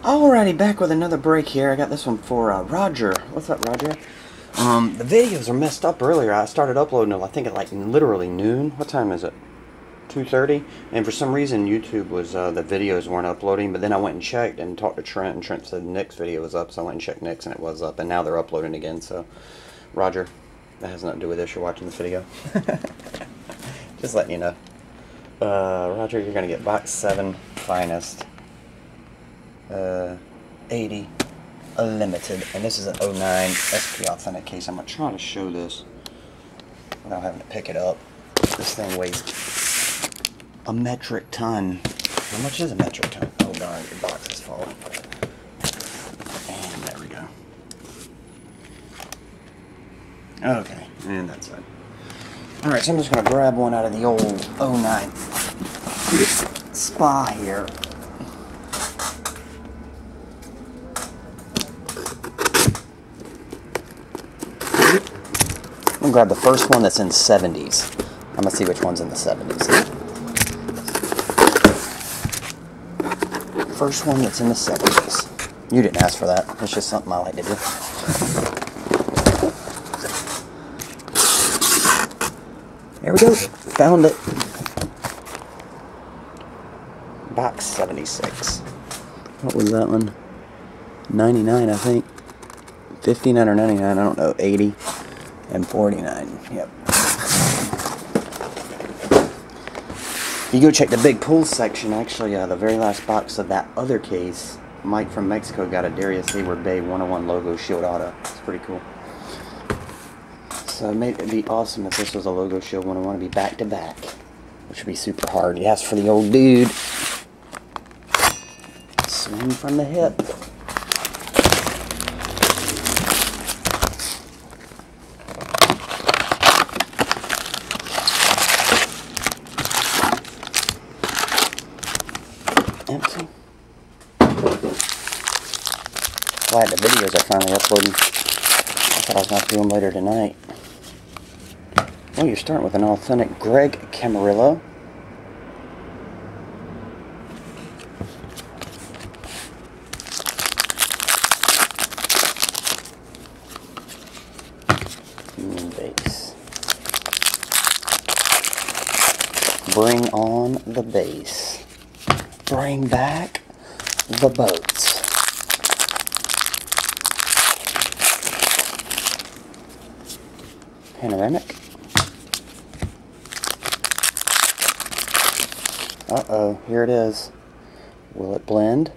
Alrighty, back with another break here. I got this one for Roger. What's up, Roger? The videos are messed up earlier. I started uploading them, I think, at like literally noon. What time is it? 2:30? And for some reason, YouTube was, the videos weren't uploading, but then I went and checked and talked to Trent, and Trent said Nick's video was up, so I went and checked Nick's, and it was up, and now they're uploading again, so, Roger, that has nothing to do with this. You're watching this video. Just letting you know. Roger, you're going to get box 7 finest. 80 limited, and this is an 09 SP Authentic case. I'm going to try to show this without having to pick it up. This thing weighs a metric ton. How much is a metric ton? Oh darn, your box is falling. And there we go. Okay, and that's it. Alright, so I'm just going to grab one out of the old 09 Spa here. I'm going to grab the first one that's in 70s. I'm going to see which one's in the 70s. First one that's in the 70s. You didn't ask for that. It's just something I like to do. There we go. Found it. Box 76. What was that one? 99, I think. 59 or 99, I don't know. 80. And 49, yep. If you go check the big pool section, actually, the very last box of that other case, Mike from Mexico got a Darius Hayward Bay 101 logo shield auto. It's pretty cool. So it'd be awesome if this was a logo shield 101 to be back to back, which would be super hard. He asked for the old dude. Swing from the hip. Empty. Glad the videos are finally uploading. I thought I was going to do them later tonight. Oh, you're starting with an authentic Greg Camarillo. Base. Bring on the base. Bring back the boats. Panoramic. Uh-oh, here it is. Will it blend?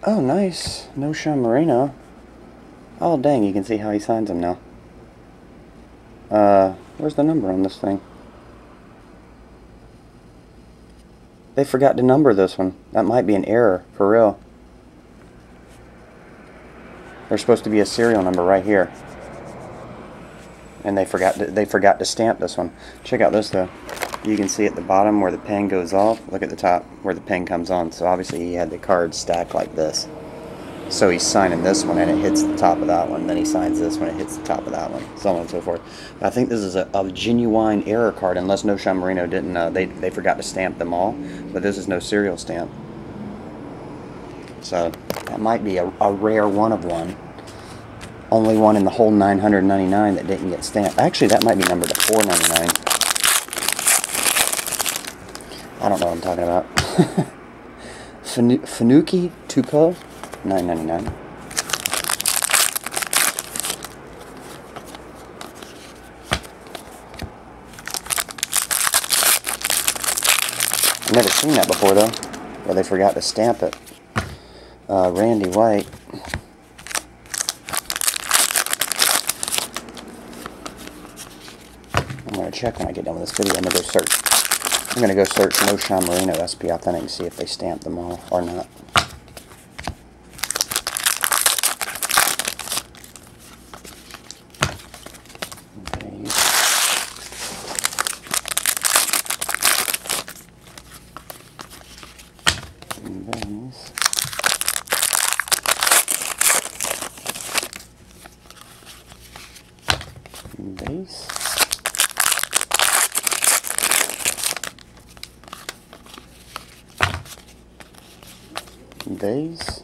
Oh, nice. No Sean Moreno. Oh, dang, you can see how he signs them now. Where's the number on this thing? They forgot to number this one. That might be an error, for real. There's supposed to be a serial number right here. And they forgot to stamp this one. Check out this though. You can see at the bottom where the pen goes off. Look at the top where the pen comes on. So obviously he had the cards stacked like this. So he's signing this one and it hits the top of that one. Then he signs this one and it hits the top of that one. So on and so forth. I think this is a genuine error card unless No Sean Marino didn't, they forgot to stamp them all. But this is no serial stamp. So that might be a rare one of one. Only one in the whole 999 that didn't get stamped. Actually, that might be numbered to 499. I don't know what I'm talking about. Fanuki Tupo, 999. I've never seen that before though, where they forgot to stamp it. Randy White. I'm going to check when I get done with this video. I'm going to go search. I'm going to go search No Sean Marino SP Authentic and see if they stamped them all or not. Base. Vase.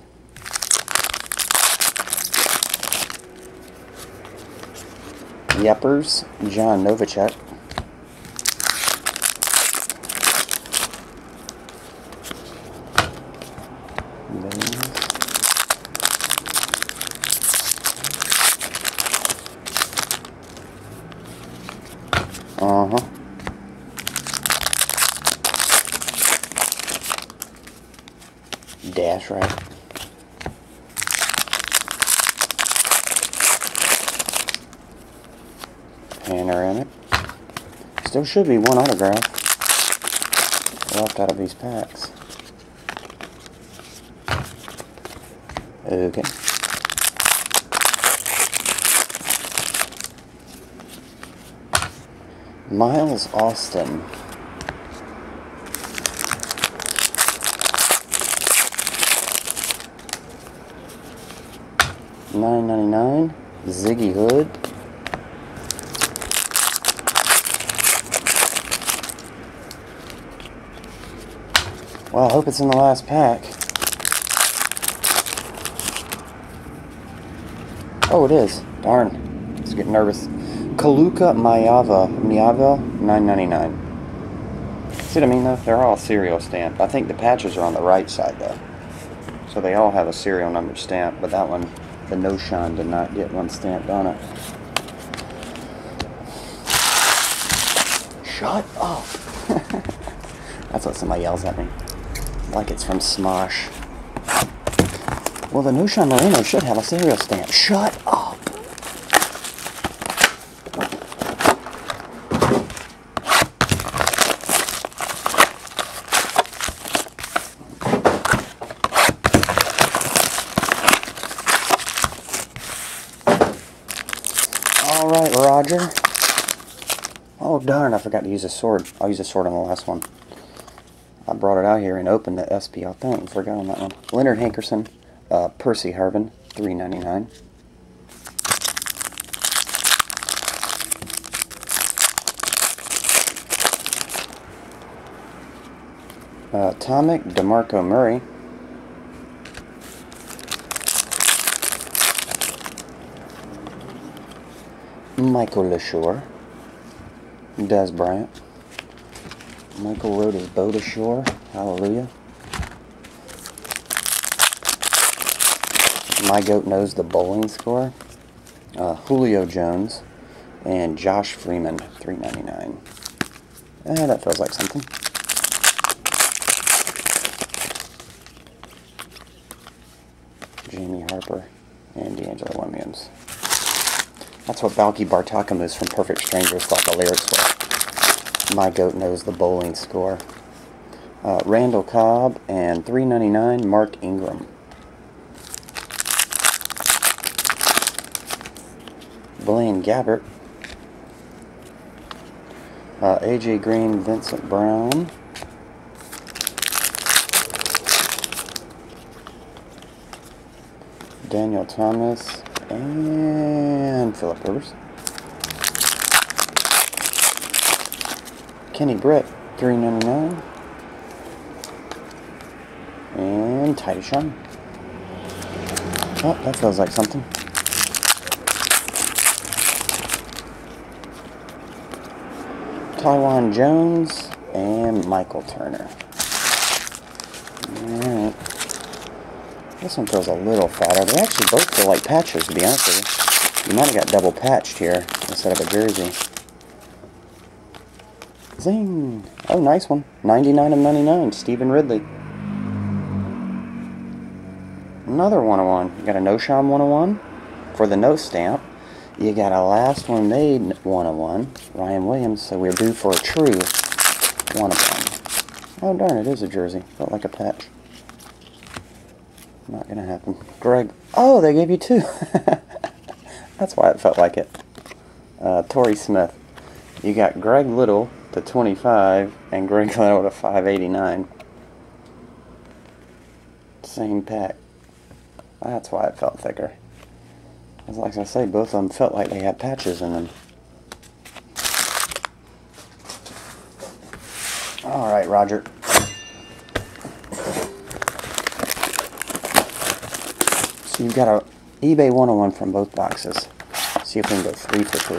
Yepers, John Novacek. Dash right. Panoramic. Still should be one autograph left out of these packs. Okay. Miles Austin. $9.99. Ziggy Hood. Well, I hope it's in the last pack. Oh, it is. Darn. I was getting nervous. Kaluka Miava, $9.99. See what I mean, though? They're all serial stamped. I think the patches are on the right side, though. So they all have a serial number stamp, but that one, the Noshan, did not get one stamped on it. Shut up! That's what somebody yells at me. Like it's from Smosh. Well, the Noshan Moreno should have a serial stamp. Shut up! Alright, Roger. Oh, darn, I forgot to use a sword. I'll use a sword on the last one. I brought it out here and opened the SP Authentic and forgot on that one. Leonard Hankerson, Percy Harvin, $3.99. Atomic, DeMarco Murray. Michael LaShore. Des Bryant. Michael rode his boat ashore. Hallelujah. My Goat Knows the Bowling Score. Julio Jones. And Josh Freeman, $3.99. That feels like something. Jamie Harper and D'Angelo Williams. That's what Balky Bartakamus from Perfect Strangers thought the lyrics were. My Goat Knows the Bowling Score. Randall Cobb and $3.99 Mark Ingram. Blaine Gabbert. AJ Green, Vincent Brown. Daniel Thomas and Phillip Rivers. Kenny Britt, $3.99. And Titus Young. Oh, that feels like something. Taiwan Jones and Michael Turner. Alright. This one feels a little fatter. They actually both feel like patches, to be honest with you. You might have got double patched here instead of a jersey. Zing! Oh, nice one. 99 of 99. Stephen Ridley. Another 101. You got a Noshan 101 for the no stamp. You got a last one made 101. Ryan Williams. So we're due for a true 101. Oh, darn, it is a jersey. Felt like a patch. Not gonna happen. Greg. Oh, they gave you two. That's why it felt like it. Torrey Smith. You got Greg Little to 25 and Greg Little to 589. Same pack. That's why it felt thicker. As like I say, both of them felt like they had patches in them. Alright, Roger. You've got a eBay 101 from both boxes. See if we can go 3 for 3.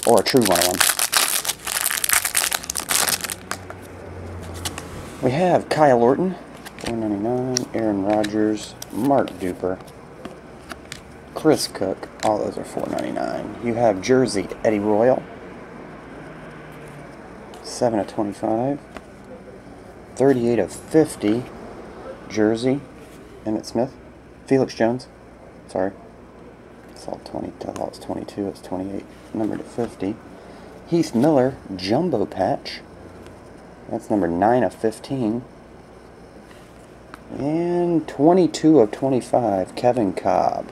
Or a true 101. We have Kyle Orton, $4.99. Aaron Rodgers, Mark Duper, Chris Cook, all those are $4.99. You have jersey Eddie Royal, 7/25. 38/50 jersey Emmitt Smith. Felix Jones, sorry. It's all 20. I thought it was 22. It's 28. Numbered to 50. Heath Miller jumbo patch. That's number 9/15. And 22/25 Kevin Cobb.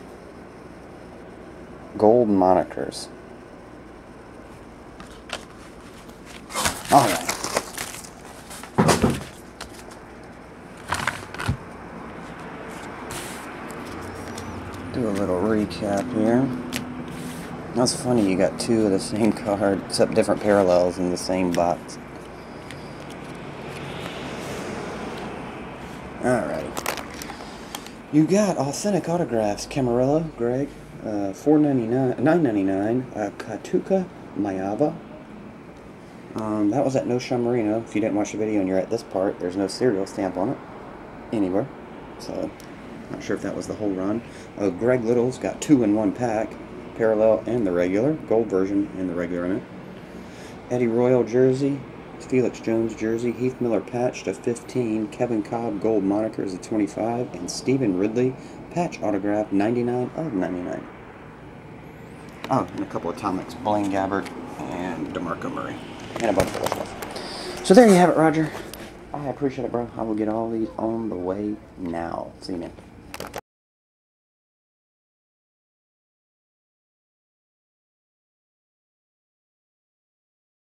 Gold monikers. All right. Do a little recap here. That's funny, you got two of the same card, except different parallels in the same box. Alrighty. You got authentic autographs, Camarillo, Greg, $9.99. Katuka Mayava. That was at No Shun Marino. If you didn't watch the video and you're at this part, there's no serial stamp on it anywhere. So, not sure if that was the whole run. Greg Little's got 2 in 1 pack, parallel and the regular, gold version and the regular in it. Eddie Royal jersey, Felix Jones jersey, Heath Miller patch /15, Kevin Cobb gold monikers /25, and Stephen Ridley patch autograph 99/99. Oh, and a couple of Atomics, Blaine Gabbert and DeMarco Murray, and a bunch of other stuff. So there you have it, Roger. I appreciate it, bro. I will get all these on the way now. See you, man.